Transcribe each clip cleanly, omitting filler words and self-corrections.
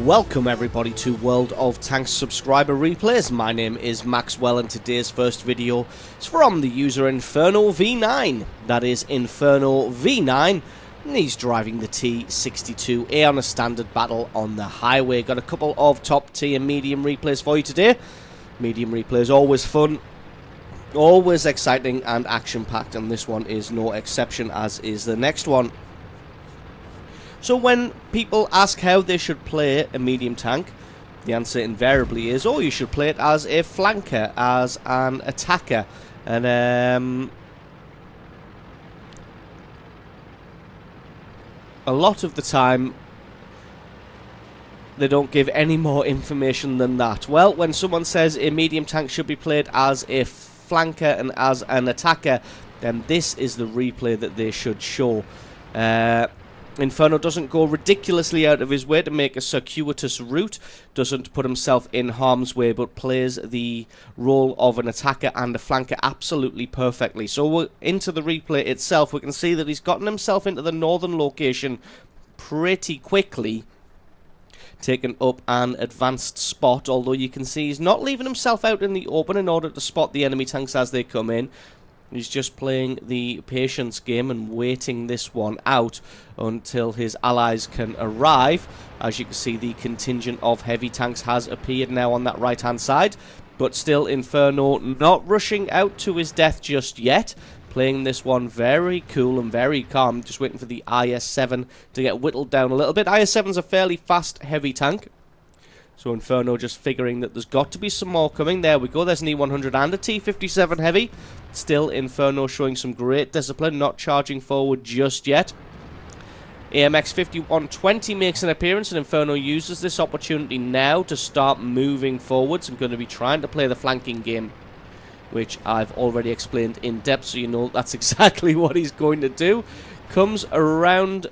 Welcome everybody to World of Tanks subscriber replays. My name is Maxwell and today's first video is from the user Inferno V9. That is Inferno V9 and he's driving the T-62A on a standard battle on the highway. Got a couple of top tier medium replays for you today. Medium replays always fun, always exciting and action packed, and this one is no exception, as is the next one. So when people ask how they should play a medium tank, the answer invariably is, oh, you should play it as a flanker, as an attacker. And a lot of the time they don't give any more information than that. Well, when someone says a medium tank should be played as a flanker and as an attacker, then this is the replay that they should show. Inferno doesn't go ridiculously out of his way to make a circuitous route, doesn't put himself in harm's way, but plays the role of an attacker and a flanker absolutely perfectly. So we're into the replay itself. We can see that he's gotten himself into the northern location pretty quickly, taken up an advanced spot, although you can see he's not leaving himself out in the open in order to spot the enemy tanks as they come in. He's just playing the patience game and waiting this one out until his allies can arrive. As you can see, the contingent of heavy tanks has appeared now on that right hand side, but still Inferno not rushing out to his death just yet. Playing this one very cool and very calm, just waiting for the IS-7 to get whittled down a little bit. IS-7's a fairly fast heavy tank, so Inferno just figuring that there's got to be some more coming. There we go, there's an E-100 and a T-57 heavy. Still Inferno showing some great discipline, not charging forward just yet. AMX 5120 makes an appearance, and Inferno uses this opportunity now to start moving forwards. I'm going to be trying to play the flanking game, which I've already explained in depth, so you know that's exactly what he's going to do. Comes around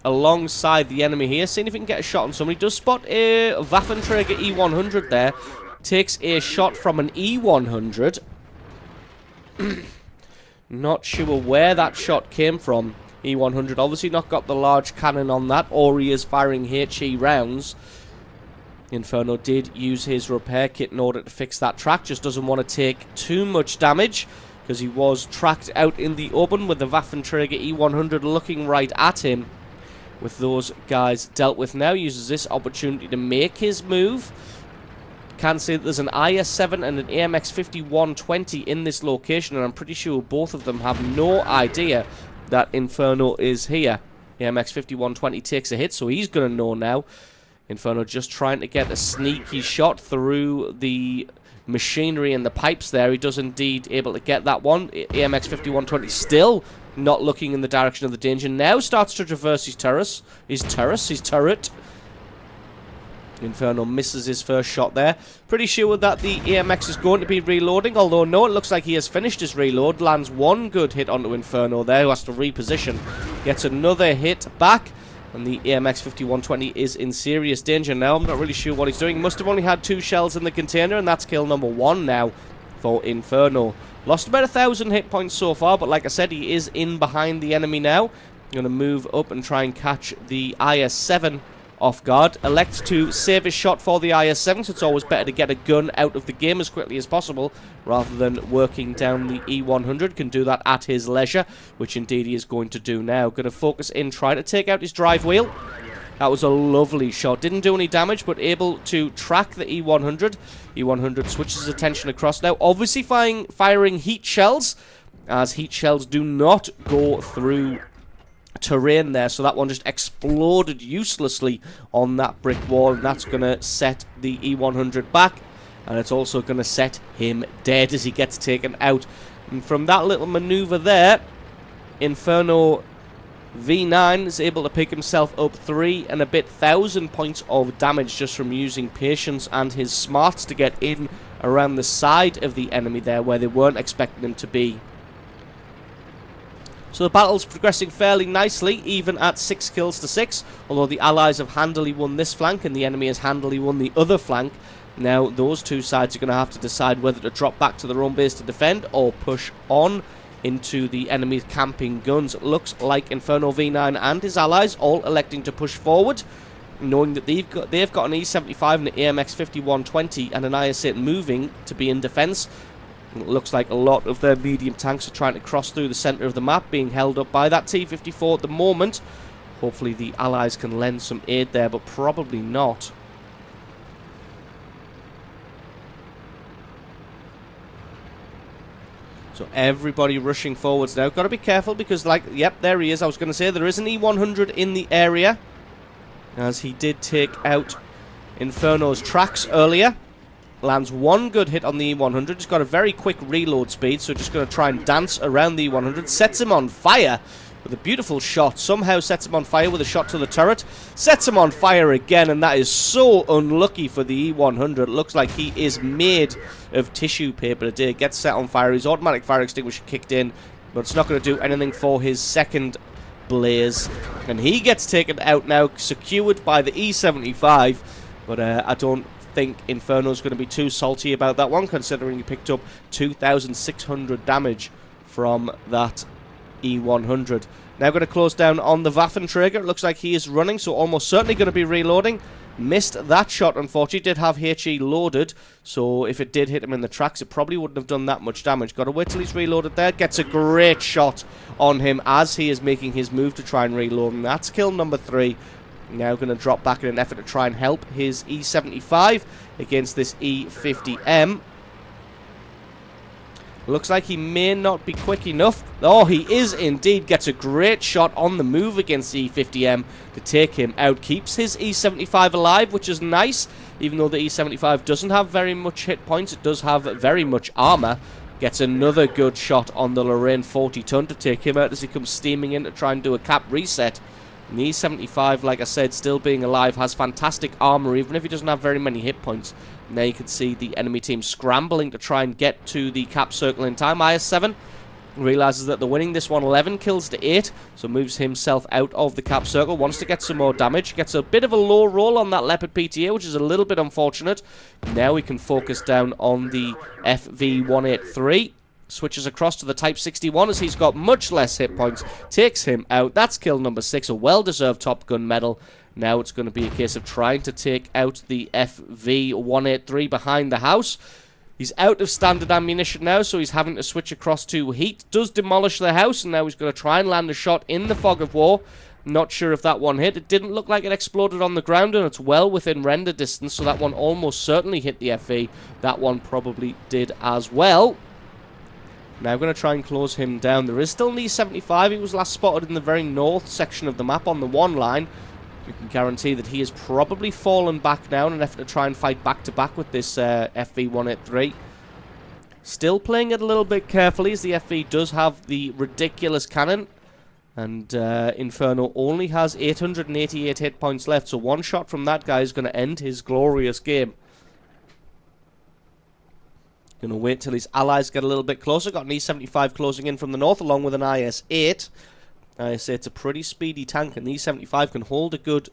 alongside the enemy here, seeing if he can get a shot on somebody. Does spot a Waffenträger E-100 there. Takes a shot from an E-100. Not sure where that shot came from. E-100 obviously not got the large cannon on that, or he is firing HE rounds. Inferno did use his repair kit in order to fix that track. Just doesn't want to take too much damage, because he was tracked out in the open with the Waffenträger E-100 looking right at him. With those guys dealt with now, uses this opportunity to make his move. Can say that there's an IS-7 and an AMX 5120 in this location, and I'm pretty sure both of them have no idea that Inferno is here. AMX 5120 takes a hit, so he's going to know now. Inferno just trying to get a sneaky shot through the machinery and the pipes there. He does indeed able to get that one. AMX 5120 still not looking in the direction of the danger. Now starts to traverse his turret. Inferno misses his first shot there. Pretty sure that the AMX is going to be reloading, although no, it looks like he has finished his reload. Lands one good hit onto Inferno there, who has to reposition. Gets another hit back, and the AMX 5120 is in serious danger now. I'm not really sure what he's doing. He must have only had 2 shells in the container, and that's kill number 1 now for Inferno. Lost about 1,000 hit points so far, but like I said, he is in behind the enemy now. Going to move up and try and catch the IS-7 off guard. Elects to save his shot for the IS-7, so it's always better to get a gun out of the game as quickly as possible rather than working down the E-100. Can do that at his leisure, which indeed he is going to do now. Going to focus in, try to take out his drive wheel. That was a lovely shot. Didn't do any damage, but able to track the E-100. E-100 switches his attention across now, obviously firing heat shells, as heat shells do not go through terrain there, so that one just exploded uselessly on that brick wall, and that's going to set the E-100 back, and it's also going to set him dead as he gets taken out. And from that little maneuver there, Inferno V9 is able to pick himself up 3 and a bit thousand points of damage just from using patience and his smarts to get in around the side of the enemy there where they weren't expecting him to be. So the battle's progressing fairly nicely, even at 6 kills to 6, although the allies have handily won this flank and the enemy has handily won the other flank. Now those two sides are going to have to decide whether to drop back to their own base to defend or push on into the enemy's camping guns. It looks like Inferno V9 and his allies all electing to push forward. knowing that they've got an E75 and an AMX 5120 and an IS-8 moving to be in defence. It looks like a lot of their medium tanks are trying to cross through the centre of the map, being held up by that T-54 at the moment. Hopefully the Allies can lend some aid there, but probably not. So everybody rushing forwards now. Got to be careful because, like, yep, there he is. I was going to say there is an E100 in the area, as he did take out Inferno's tracks earlier. Lands one good hit on the E100. He's got a very quick reload speed, so just going to try and dance around the E100. Sets him on fire with a beautiful shot. Somehow sets him on fire with a shot to the turret. Sets him on fire again, and that is so unlucky for the E100. It looks like he is made of tissue paper today. Gets set on fire. His automatic fire extinguisher kicked in, but it's not going to do anything for his second blaze. And he gets taken out now, secured by the E75. But I don't think Inferno's going to be too salty about that one, considering he picked up 2,600 damage from that E100. Now going to close down on the Waffenträger. It looks like he is running, so almost certainly going to be reloading. Missed that shot, unfortunately. Did have HE loaded, so if it did hit him in the tracks, it probably wouldn't have done that much damage. Got to wait till he's reloaded there. Gets a great shot on him as he is making his move to try and reload, and that's kill number 3. Now going to drop back in an effort to try and help his E75 against this E50M. Looks like he may not be quick enough. Oh, he is indeed. Gets a great shot on the move against the E50M to take him out. Keeps his E75 alive, which is nice. Even though the E75 doesn't have very much hit points, it does have very much armor. Gets another good shot on the Lorraine 40-ton to take him out as he comes steaming in to try and do a cap reset. And the E75, like I said, still being alive, has fantastic armor, even if he doesn't have very many hit points. And there you can see the enemy team scrambling to try and get to the cap circle in time. IS-7 realizes that they're winning this one 11 kills to 8, so moves himself out of the cap circle, wants to get some more damage, gets a bit of a low roll on that Leopard PTA, which is a little bit unfortunate. Now we can focus down on the FV-183. Switches across to the Type 61 as he's got much less hit points. Takes him out. That's kill number 6, a well-deserved Top Gun medal. Now it's going to be a case of trying to take out the FV-183 behind the house. He's out of standard ammunition now, so he's having to switch across to heat. Does demolish the house, and now he's going to try and land a shot in the fog of war. Not sure if that one hit. It didn't look like it exploded on the ground, and it's well within render distance, so that one almost certainly hit the FV. That one probably did as well. Now I'm going to try and close him down. There is still an E75. He was last spotted in the very north section of the map on the 1 line. You can guarantee that he has probably fallen back now in an effort to try and fight back-to-back with this FV-183. Still playing it a little bit carefully, as the FV does have the ridiculous cannon. And Inferno only has 888 hit points left, so one shot from that guy is going to end his glorious game. Going to wait till his allies get a little bit closer. Got an E75 closing in from the north along with an IS-8. IS-8's a pretty speedy tank, and the E75 can hold a good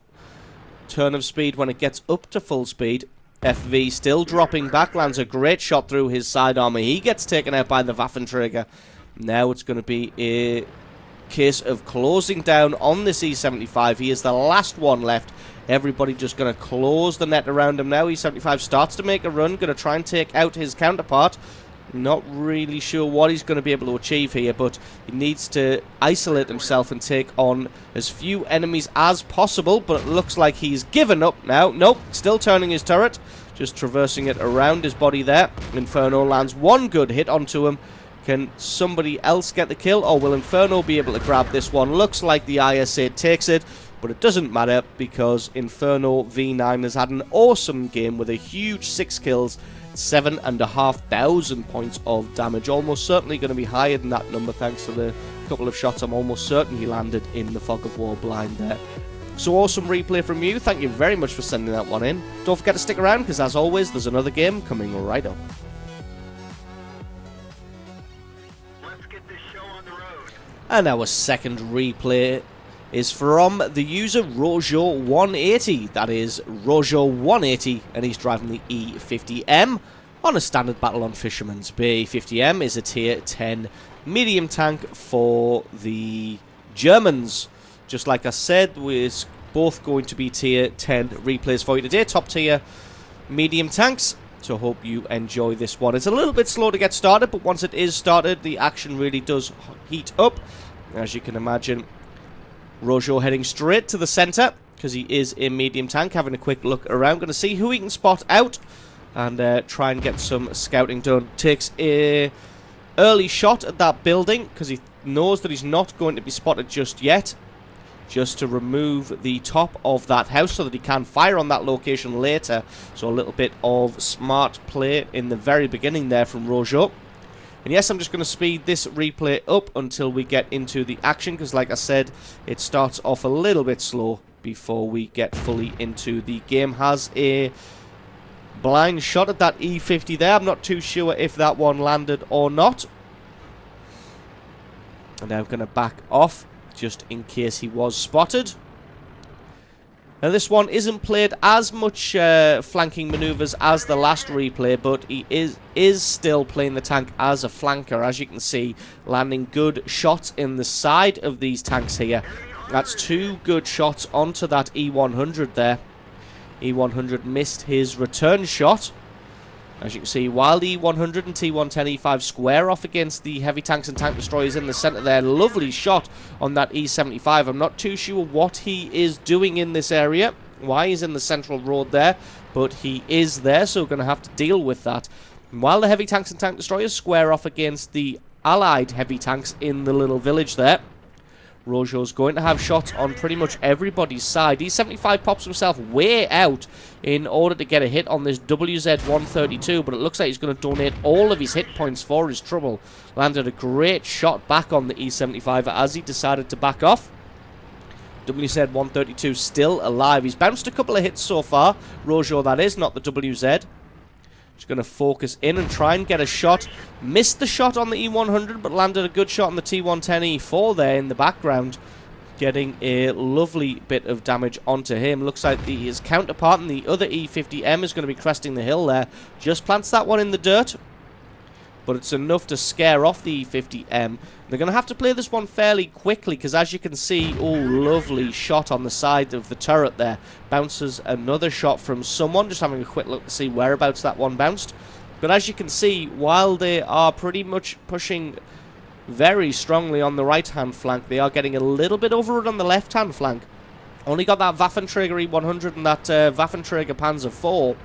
turn of speed when it gets up to full speed. FV still dropping back, lands a great shot through his side armor. He gets taken out by the Waffenträger. Now it's going to be a case of closing down on this E75. He is the last one left. Everybody just going to close the net around him now. E75 starts to make a run, going to try and take out his counterpart. Not really sure what he's going to be able to achieve here, but he needs to isolate himself and take on as few enemies as possible. But it looks like he's given up now. Nope, still turning his turret, just traversing it around his body there. Inferno lands one good hit onto him. Can somebody else get the kill, or will Inferno be able to grab this one? Looks like the IS-8 takes it, but it doesn't matter because Inferno V9 has had an awesome game with a huge 6 kills, 7,500 points of damage. Almost certainly going to be higher than that number thanks to the couple of shots I'm almost certain he landed in the fog of war blind there. So awesome replay from you. Thank you very much for sending that one in. Don't forget to stick around because as always there's another game coming right up. And our second replay is from the user Rojo180. That is Rojo180, and he's driving the E50M on a standard battle on Fisherman's Bay. E50M is a tier 10 medium tank for the Germans. Just like I said, it's Both going to be tier 10 replays for you today. Top tier medium tanks. So I hope you enjoy this one. It's a little bit slow to get started, but once it is started, the action really does heat up. As you can imagine, Rojo heading straight to the centre, because he is a medium tank, having a quick look around. Going to see who he can spot out, and try and get some scouting done. Takes a early shot at that building, because he knows that he's not going to be spotted just yet. Just to remove the top of that house so that he can fire on that location later. So a little bit of smart play in the very beginning there from Rojo. And yes, I'm just going to speed this replay up until we get into the action, because like I said, it starts off a little bit slow before we get fully into the game. Has a blind shot at that E50 there. I'm not too sure if that one landed or not. And now I'm going to back off, just in case he was spotted. Now this one isn't played as much flanking maneuvers as the last replay, but he is still playing the tank as a flanker, as you can see, landing good shots in the side of these tanks here. That's 2 good shots onto that E100 there. E100 missed his return shot. As you can see, while the E100 and T110 E5 square off against the heavy tanks and tank destroyers in the centre there. Lovely shot on that E75. I'm not too sure what he is doing in this area, why he's in the central road there, but he is there, so we're going to have to deal with that. And while the heavy tanks and tank destroyers square off against the allied heavy tanks in the little village there, Rojo's going to have shots on pretty much everybody's side. E75 pops himself way out in order to get a hit on this WZ-132, but it looks like he's going to donate all of his hit points for his trouble. Landed a great shot back on the E75 as he decided to back off. WZ-132 still alive. He's bounced a couple of hits so far. Rojo, that is, not the WZ. Just going to focus in and try and get a shot. Missed the shot on the E100, but landed a good shot on the T110E4 there in the background. Getting a lovely bit of damage onto him. Looks like his counterpart in the other E50M is going to be cresting the hill there. Just plants that one in the dirt, but it's enough to scare off the E50M. They're going to have to play this one fairly quickly, because as you can see, oh, lovely shot on the side of the turret there. Bounces another shot from someone, just having a quick look to see whereabouts that one bounced. But as you can see, while they are pretty much pushing very strongly on the right-hand flank, they are getting a little bit overrun on the left-hand flank. Only got that Waffenträger E100 and that Waffenträger Panzer IV.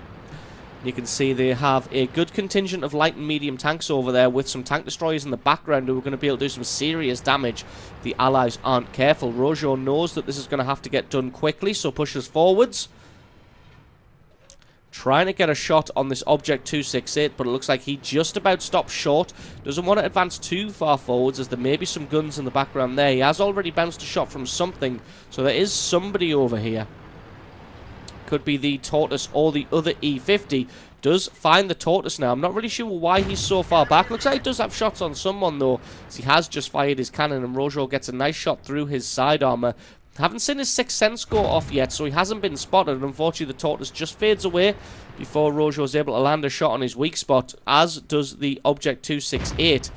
You can see they have a good contingent of light and medium tanks over there, with some tank destroyers in the background who are going to be able to do some serious damage if the allies aren't careful. Rojo knows that this is going to have to get done quickly, so pushes forwards. Trying to get a shot on this Object 268, but it looks like he just about stopped short. Doesn't want to advance too far forwards, as there may be some guns in the background there. He has already bounced a shot from something, so there is somebody over here. Could be the Tortoise or the other E50. Does find the Tortoise now. I'm not really sure why he's so far back. Looks like he does have shots on someone though, as he has just fired his cannon, and Rojo gets a nice shot through his side armor. Haven't seen his 6th sense go off yet, so he hasn't been spotted. Unfortunately, the Tortoise just fades away before Rojo is able to land a shot on his weak spot, as does the Object 268.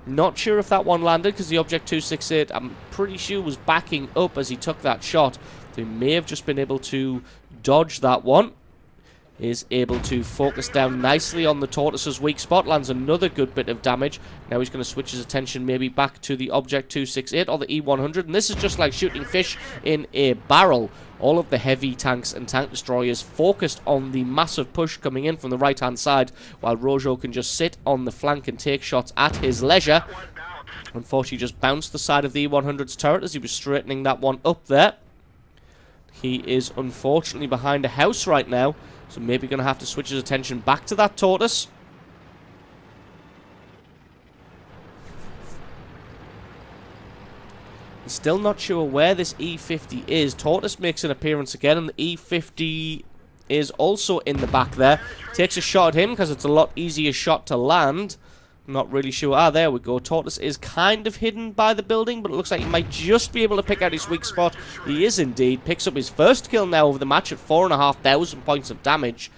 Not sure if that one landed, because the Object 268, I'm pretty sure, was backing up as he took that shot. So he may have just been able to dodge that one. Is able to focus down nicely on the Tortoise's weak spot. Lands another good bit of damage. Now he's going to switch his attention maybe back to the Object 268 or the E100. And this is just like shooting fish in a barrel. All of the heavy tanks and tank destroyers focused on the massive push coming in from the right-hand side, while Rojo can just sit on the flank and take shots at his leisure. Unfortunately, just bounced the side of the E100's turret as he was straightening that one up there. He is unfortunately behind a house right now, so maybe going to have to switch his attention back to that Tortoise. Still not sure where this E50 is. Tortoise makes an appearance again, and the E50 is also in the back there. Takes a shot at him because it's a lot easier shot to land. Not really sure. Ah, there we go. Tortoise is kind of hidden by the building, but it looks like he might just be able to pick out his weak spot. He is indeed. Picks up his first kill now over the match at 4,500 points of damage.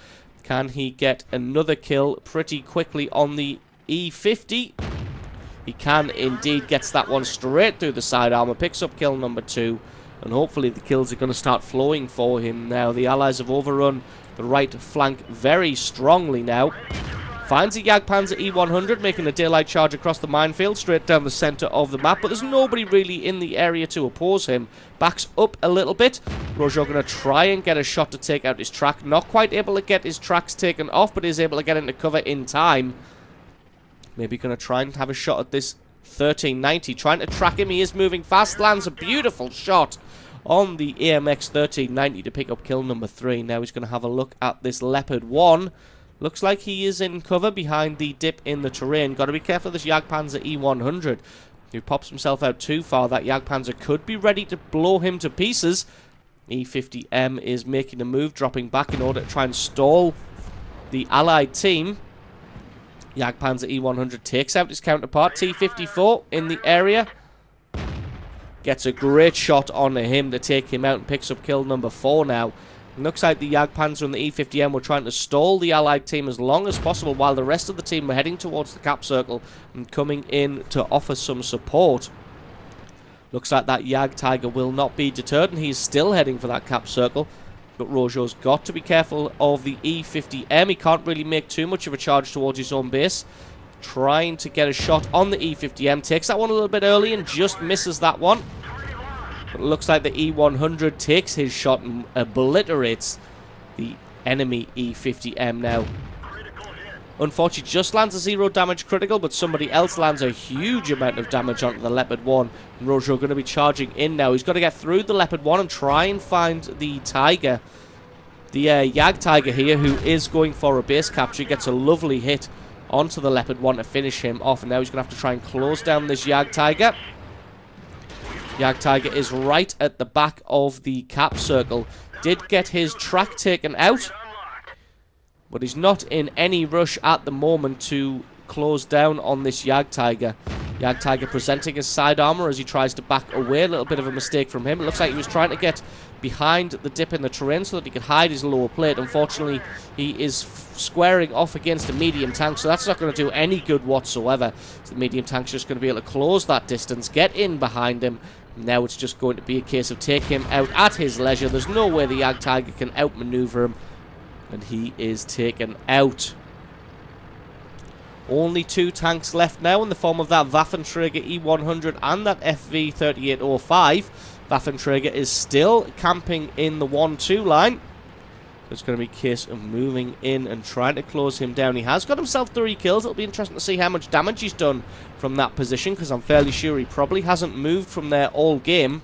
Can he get another kill pretty quickly on the E50? He can indeed. Gets that one straight through the side armor. Picks up kill number 2. and hopefully the kills are going to start flowing for him now. The Allies have overrun the right flank very strongly now. Finds a Jagdpanzer E100, making a daylight charge across the minefield, straight down the centre of the map, but there's nobody really in the area to oppose him. Backs up a little bit. Rojo going to try and get a shot to take out his track. Not quite able to get his tracks taken off, but is able to get into cover in time. Maybe going to try and have a shot at this 1390. Trying to track him. He is moving fast. Lands a beautiful shot on the AMX 1390 to pick up kill number 3. Now he's going to have a look at this Leopard 1. Looks like he is in cover behind the dip in the terrain. Got to be careful of this Jagdpanzer E100. If he pops himself out too far, that Jagdpanzer could be ready to blow him to pieces. E50M is making a move, dropping back in order to try and stall the Allied team. Jagdpanzer E100 takes out his counterpart, T-54, in the area. Gets a great shot on him to take him out and picks up kill number 4 now. Looks like the Jagdpanzer and the E50M were trying to stall the Allied team as long as possible while the rest of the team were heading towards the cap circle and coming in to offer some support. Looks like that Jagdtiger will not be deterred and he's still heading for that cap circle. But Rojo's got to be careful of the E50M. He can't really make too much of a charge towards his own base. Trying to get a shot on the E50M. Takes that one a little bit early and just misses that one. But it looks like the E100 takes his shot and obliterates the enemy E50M now. Unfortunately, just lands a 0 damage critical, but somebody else lands a huge amount of damage onto the Leopard 1. And Rojo going to be charging in now. He's got to get through the Leopard 1 and try and find the Tiger. The Jagdtiger here, who is going for a base capture, gets a lovely hit onto the Leopard 1 to finish him off. And now he's going to have to try and close down this Jagdtiger. Jagdtiger is right at the back of the cap circle. Did get his track taken out, but he's not in any rush at the moment to close down on this Jagdtiger. Jagdtiger presenting his side armor as he tries to back away. A little bit of a mistake from him. It looks like he was trying to get behind the dip in the terrain so that he could hide his lower plate. Unfortunately, he is squaring off against a medium tank, so that's not going to do any good whatsoever. So the medium tank's just going to be able to close that distance, get in behind him. Now it's just going to be a case of take him out at his leisure. There's no way the Jagdtiger can outmaneuver him. And he is taken out. Only 2 tanks left now in the form of that Waffenträger E100 and that FV3805. Waffenträger is still camping in the 1-2 line. It's going to be a case of moving in and trying to close him down. He has got himself 3 kills. It'll be interesting to see how much damage he's done from that position, because I'm fairly sure he probably hasn't moved from there all game.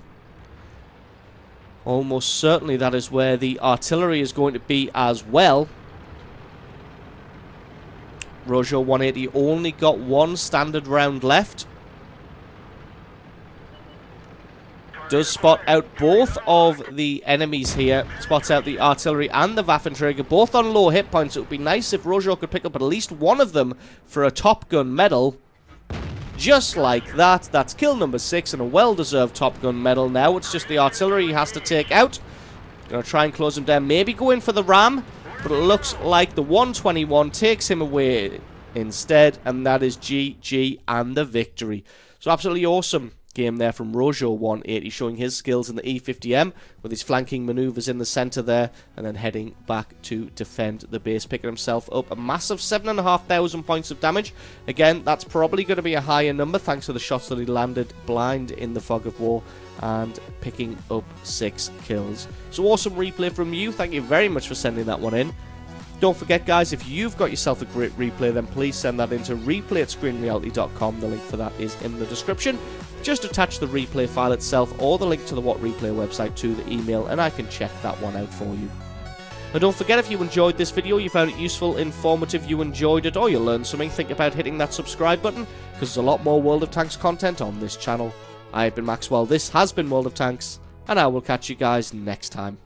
Almost certainly that is where the artillery is going to be as well. Rojo 180 only got 1 standard round left. Does spot out both of the enemies here. Spots out the artillery and the Waffenträger, both on low hit points. It would be nice if Rojo could pick up at least one of them for a Top Gun medal. Just like that. That's kill number 6 and a well-deserved Top Gun medal. Now it's just the artillery he has to take out. Gonna try and close him down. Maybe go in for the ram, but it looks like the 121 takes him away instead, and that is GG and the victory. So absolutely awesome game there from Rojo 180, showing his skills in the E50M with his flanking maneuvers in the center there, and then heading back to defend the base, picking himself up a massive 7,500 points of damage. Again, that's probably going to be a higher number thanks to the shots that he landed blind in the fog of war, and picking up 6 kills. So awesome replay from you. Thank you very much for sending that one in. Don't forget, guys, if you've got yourself a great replay, then please send that into replay@screenreality.com. The link for that is in the description. Just attach the replay file itself or the link to the What Replay website to the email, and I can check that one out for you. Now don't forget, if you enjoyed this video, you found it useful, informative, you enjoyed it, or you learned something, think about hitting that subscribe button, because there's a lot more World of Tanks content on this channel. I have been Maxwell, this has been World of Tanks, and I will catch you guys next time.